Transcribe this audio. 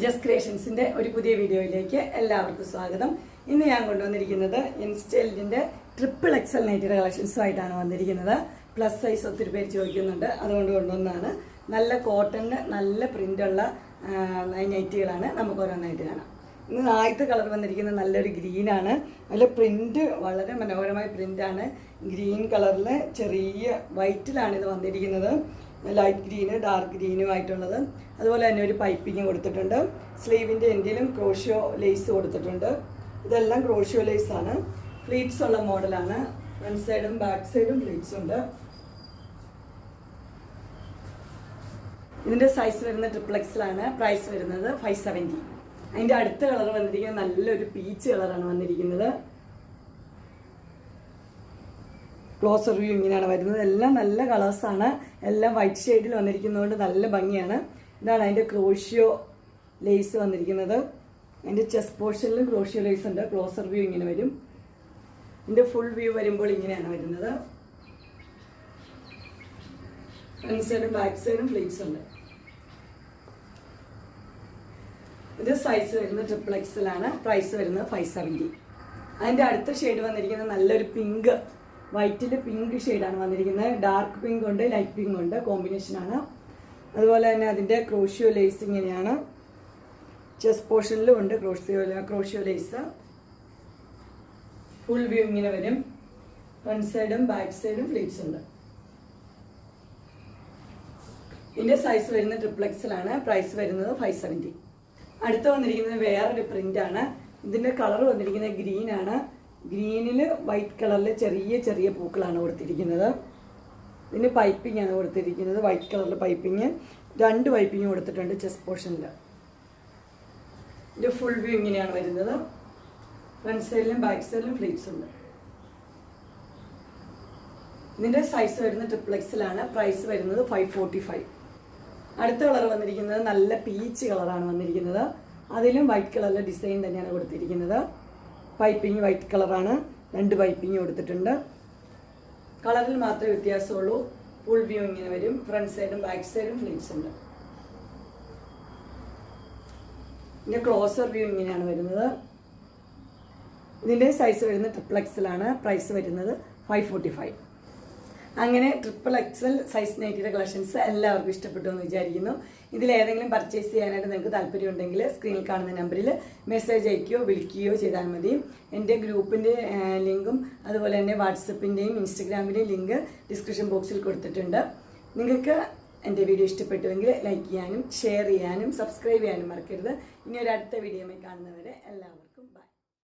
Just ക്രിയേഷൻസിന്റെ ഒരു പുതിയ വീഡിയോയിലേക്ക് എല്ലാവർക്കും സ്വാഗതം. ഇന്ന് ഞാൻ കൊണ്ടുവന്നിരിക്കുന്നത് ഇൻസ്റ്റൈലിന്റെ ട്രിപ്പിൾ എക്സൽ നൈറ്റിയുടെ കളക്ഷൻസുമായിട്ടാണ് വന്നിരിക്കുന്നത്. പ്ലസ് സൈസ് ഒത്തിരി പേര് ചോദിക്കുന്നുണ്ട്, അതുകൊണ്ട് കൊണ്ടുവന്നതാണ്. നല്ല കോട്ടണിന് നല്ല പ്രിന്റുള്ള നൈറ്റികളാണ്. നമുക്ക് ഓരോന്നായിട്ട് കാണാം. ഇന്ന് ആദ്യത്തെ കളർ വന്നിരിക്കുന്നത് നല്ലൊരു ഗ്രീനാണ്. അതിൽ പ്രിന്റ് വളരെ മനോഹരമായ പ്രിന്റാണ്. ഗ്രീൻ കളറിൽ ചെറിയ വൈറ്റിലാണ് ഇത് വന്നിരിക്കുന്നത്. ലൈറ്റ് ഗ്രീന് ഡാർക്ക് ഗ്രീനുമായിട്ടുള്ളത്. അതുപോലെ തന്നെ ഒരു പൈപ്പിങ് കൊടുത്തിട്ടുണ്ട്. സ്ലീവിൻ്റെ എൻഡിലും ക്രോഷ്യോ ലേസ് കൊടുത്തിട്ടുണ്ട്. ഇതെല്ലാം ക്രോഷ്യോ ലേസ് ആണ്. ഫ്ലീറ്റ്സ് ഉള്ള മോഡലാണ്. ഫ്രണ്ട് സൈഡും ബാക്ക് സൈഡും ഫ്ലീറ്റ്സ് ഉണ്ട്. ഇതിൻ്റെ സൈസ് വരുന്നത് ട്രിപ്പിൾ എക്സലാണ്. പ്രൈസ് വരുന്നത് 570. അതിൻ്റെ അടുത്ത കളർ വന്നിരിക്കുന്നത് നല്ലൊരു പീച്ച് കളറാണ് വന്നിരിക്കുന്നത്. ക്ലോസർ വ്യൂ ഇങ്ങനെയാണ് വരുന്നത്. എല്ലാം നല്ല കളേഴ്സാണ്. എല്ലാം വൈറ്റ് ഷെയ്ഡിൽ വന്നിരിക്കുന്നതുകൊണ്ട് നല്ല ഭംഗിയാണ്. ഇതാണ് അതിൻ്റെ ക്രോഷ്യോ ലേസ് വന്നിരിക്കുന്നത്. അതിൻ്റെ ചെസ്റ്റ് പോർഷനിലും ക്രോഷ്യോ ലേസ് ഉണ്ട്. ക്ലോസർ വ്യൂ ഇങ്ങനെ വരും. ഇതിൻ്റെ ഫുൾ വ്യൂ വരുമ്പോൾ ഇങ്ങനെയാണ് വരുന്നത്. ഫ്രണ്ട് സൈഡും ബാക്ക് സൈഡും ഫ്ലീറ്റ്സ് ഉണ്ട്. ഇത് സൈസ് വരുന്നത് ട്രിപ്പിൾ എക്സലാണ്. പ്രൈസ് വരുന്നത് 570. അതിൻ്റെ അടുത്ത ഷെയ്ഡ് വന്നിരിക്കുന്നത് നല്ലൊരു പിങ്ക്, വൈറ്റിൽ പിങ്ക് ഷെയ്ഡാണ് വന്നിരിക്കുന്നത്. ഡാർക്ക് പിങ്ക് ഉണ്ട്, ലൈറ്റ് പിങ്ക് ഉണ്ട്, കോമ്പിനേഷനാണ്. അതുപോലെ തന്നെ അതിൻ്റെ ക്രോഷ്യോ ലേസ് ഇങ്ങനെയാണ്. ചെസ്റ്റ് പോർഷനിലും ഉണ്ട് ക്രോഷ്യോ ലേസ്. ഫുൾ വ്യൂ ഇങ്ങനെ വരും. ഫ്രണ്ട് സൈഡും ബാക്ക് സൈഡും ഫ്ലീറ്റ്സ് ഉണ്ട്. ഇതിൻ്റെ സൈസ് വരുന്നത് ട്രിപ്പിൾ എക്സലാണ്. പ്രൈസ് വരുന്നത് 570. അടുത്ത് വന്നിരിക്കുന്നത് വേറൊരു പ്രിൻ്റാണ്. ഇതിൻ്റെ കളർ വന്നിരിക്കുന്നത് ഗ്രീനാണ്. ഗ്രീനിൽ വൈറ്റ് കളറിൽ ചെറിയ ചെറിയ പൂക്കളാണ് കൊടുത്തിരിക്കുന്നത്. ഇതിന് പൈപ്പിംഗ് ആണ് കൊടുത്തിരിക്കുന്നത്. വൈറ്റ് കളറിൽ പൈപ്പിങ്, 2 പൈപ്പിങ് കൊടുത്തിട്ടുണ്ട് ചെസ്റ്റ് പോർഷനിൽ. ഇതിൻ്റെ ഫുൾ വ്യൂ ഇങ്ങനെയാണ് വരുന്നത്. ഫ്രണ്ട് സൈഡിലും ബാക്ക് സൈഡിലും ഫ്ലീറ്റ്സ് ഉണ്ട്. ഇതിൻ്റെ സൈസ് വരുന്നത് ട്രിപ്പിൾ എക്സലാണ്. പ്രൈസ് വരുന്നത് 545. അടുത്ത കളർ വന്നിരിക്കുന്നത് നല്ല പീച്ച് കളറാണ് വന്നിരിക്കുന്നത്. അതിലും വൈറ്റ് കളറിലെ ഡിസൈൻ തന്നെയാണ് കൊടുത്തിരിക്കുന്നത്. പൈപ്പിങ് വൈറ്റ് കളറാണ്. 2 പൈപ്പിങ് കൊടുത്തിട്ടുണ്ട്. കളറിൽ മാത്രമേ വ്യത്യാസമുള്ളൂ. ഫുൾ വ്യൂ ഇങ്ങനെ വരും. ഫ്രണ്ട് സൈഡും ബാക്ക് സൈഡും ഫ്ലീറ്റ്സ് ഉണ്ട്. ഇതിൻ്റെ ക്ലോസർ വ്യൂ ഇങ്ങനെയാണ് വരുന്നത്. ഇതിൻ്റെ സൈസ് വരുന്നത് ട്രിപ്പിൾ എക്സലാണ്. പ്രൈസ് വരുന്നത് 545. അങ്ങനെ ട്രിപ്പിൾ എക്സൽ സൈസ് നൈറ്റിയുടെ കളക്ഷൻസ് എല്ലാവർക്കും ഇഷ്ടപ്പെട്ടു എന്ന് വിചാരിക്കുന്നു. ഇതിലേതെങ്കിലും പർച്ചേസ് ചെയ്യാനായിട്ട് നിങ്ങൾക്ക് താല്പര്യമുണ്ടെങ്കിൽ സ്ക്രീനിൽ കാണുന്ന നമ്പറിൽ മെസ്സേജ് അയക്കുകയോ വിളിക്കുകയോ ചെയ്താൽ മതി. എൻ്റെ ഗ്രൂപ്പിൻ്റെ ലിങ്കും അതുപോലെ തന്നെ വാട്സപ്പിൻ്റെയും ഇൻസ്റ്റഗ്രാമിൻ്റെയും ലിങ്ക് ഡിസ്ക്രിപ്ഷൻ ബോക്സിൽ കൊടുത്തിട്ടുണ്ട്. നിങ്ങൾക്ക് എൻ്റെ വീഡിയോ ഇഷ്ടപ്പെട്ടുവെങ്കിൽ ലൈക്ക് ചെയ്യാനും ഷെയർ ചെയ്യാനും സബ്സ്ക്രൈബ് ചെയ്യാനും മറക്കരുത്. ഇനി ഒരു അടുത്ത വീഡിയോയുമായി കാണുന്നവരെ എല്ലാവർക്കും ബൈ.